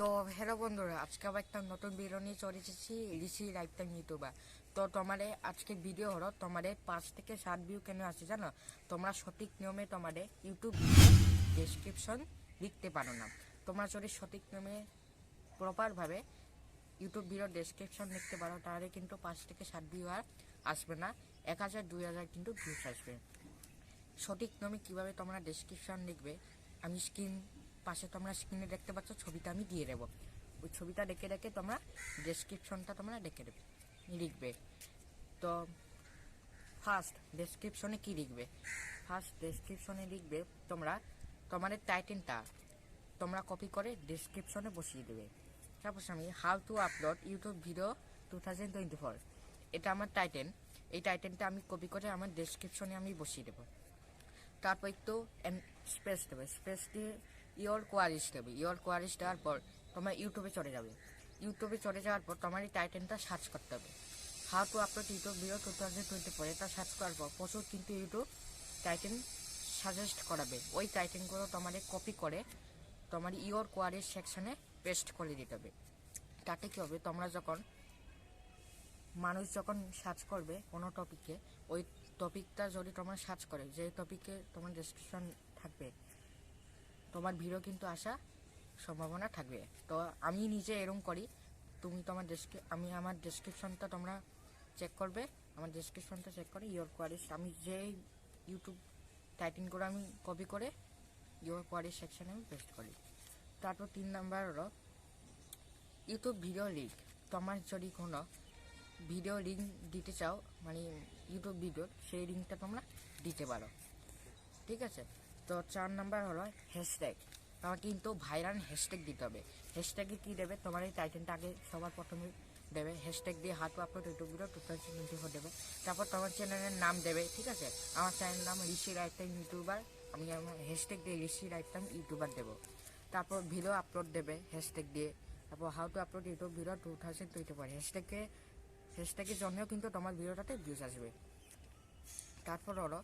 তো হ্যালো বন্ধুরা, আজকে আবার একটা নতুন ভিডিও নিয়ে চলে এসেছি ঋষি লাইফটাইম ইউটিউবার। তো তোমাদের আজকের ভিডিও হলো তোমাদের 5 থেকে 7 ভিউ কেন আসছে জানো? তোমরা সঠিক নিয়মে তোমাদের ইউটিউব ডেসক্রিপশন লিখতে পারো না। তোমরা যদি সঠিক নিয়মে প্রপারভাবে ইউটিউব ভিডিও ডেসক্রিপশন লিখতে পারো তাহলে কিন্তু 5 থেকে 7 ভিউ আর আসবে না, 1000 2000 কিন্তু ভিউস আসবে। সঠিক নিয়মে কীভাবে তোমরা ডেসক্রিপশন লিখবে আমি পাশে তোমরা স্ক্রিনে দেখতে পাচ্ছ, ছবিটা আমি দিয়ে দেবো। ওই ছবিটা দেখে দেখে তোমরা ডেসক্রিপশনটা তোমরা লিখবে। তো ফার্স্ট ডেসক্রিপশনে কি লিখবে? ফার্স্ট ডেসক্রিপশনে লিখবে তোমরা তোমাদের টাইটেলটা তোমরা কপি করে ডেসক্রিপশনে বসিয়ে দেবে। সাপোজ আমি how to upload YouTube video 2024, এটা আমার টাইটেল। এই টাইটেলটা আমি কপি করে আমার ডেসক্রিপশনে আমি বসিয়ে দেবো। তারপর একটু স্পেস দেবে, স্পেস দিয়ে ইয়োর কোয়ারিজ দেবে। ইয়োর কোয়ারিজ দেওয়ার পর তোমার ইউটিউবে চলে যাবে। ইউটিউবে চলে যাওয়ার পর তোমার এই টাইটেলটা সার্চ করতে হবে। How to upload YouTube video 2024, এটা সার্চ করার পর প্রচুর কিন্তু ইউটিউব টাইটেল সাজেস্ট করাবে। ওই টাইটেলগুলো তোমাদের কপি করে তোমার ইয়োর কোয়ারিজ সেকশনে পেস্ট করে দিতে হবে। তাতে কী হবে, তোমরা যখন মানুষ যখন সার্চ করবে কোনো টপিকে, ওই টপিকটা যদি তোমরা সার্চ করে যে টপিকে তোমার ডেসক্রিপশন থাকবে, তোমার ভিডিও কিন্তু আসা সম্ভাবনা থাকবে। তো আমি নিজে এরকম করি। তুমি তোমার আমার ডেসক্রিপশনটা তোমরা চেক করবে। আমার ডেসক্রিপশনটা চেক করে ইয়োর কোয়ারিজ, আমি যে ইউটিউব টাইটেলগুলো আমি কপি করে ইয়োর কোয়ারিজ সেকশনে আমি পেস্ট করি। তারপর 3 নাম্বার হলো ইউটিউব ভিডিও লিঙ্ক। তোমার যদি কোনো ভিডিও লিঙ্ক দিতে চাও, মানে ইউটিউব ভিডিওর, সেই লিঙ্কটা তোমরা দিতে পারো, ঠিক আছে। তো 4 নাম্বার হলো হ্যাশট্যাগ। তোমার কিন্তু ভাইরাল হ্যাশট্যাগ দিতে হবে। হ্যাশট্যাগে কী দেবে, তোমার এই টাইটেলটা আগে সবার প্রথমে দেবে। হ্যাশট্যাগ দিয়ে how to upload YouTube video 2024 দেবে। তারপর তোমার চ্যানেলের নাম দেবে, ঠিক আছে। আমার চ্যানেলের নাম ঋষি লাইফটাইম ইউটিউবার, আমি আমার হ্যাশট্যাগ দিয়ে ঋষি লাইফটাইম ইউটিউবার দেবো। তারপর ভিডিও আপলোড দেবে হ্যাশট্যাগ দিয়ে। তারপর how to upload YouTube video 2024 হ্যাশট্যাগের জন্যও কিন্তু তোমার ভিডিওটাতে ভিউজ আসবে। তারপর হলো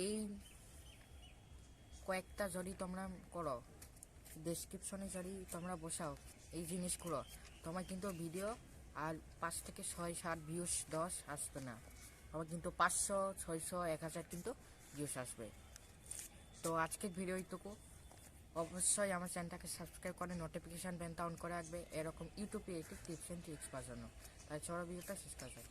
এই কয়েকটা যদি তোমরা করো, ডেসক্রিপশনে যদি তোমরা বসাও এই জিনিসগুলো, তোমার কিন্তু ভিডিও আর 5 থেকে 6 7 ভিউস 10 আসবে না, তোমার কিন্তু 500 600 1000 কিন্তু ভিউস আসবে। তো আজকের ভিডিও এইটুকু। অবশ্যই আমার চ্যানেলটাকে সাবস্ক্রাইব করে নোটিফিকেশান বেলটা অন করে রাখবে এরকম ইউটিউবে টিপস অ্যান্ড ট্রিক্স পাওয়ার জন্য। তাই চলো ভিডিওটা শেষ করা যায়।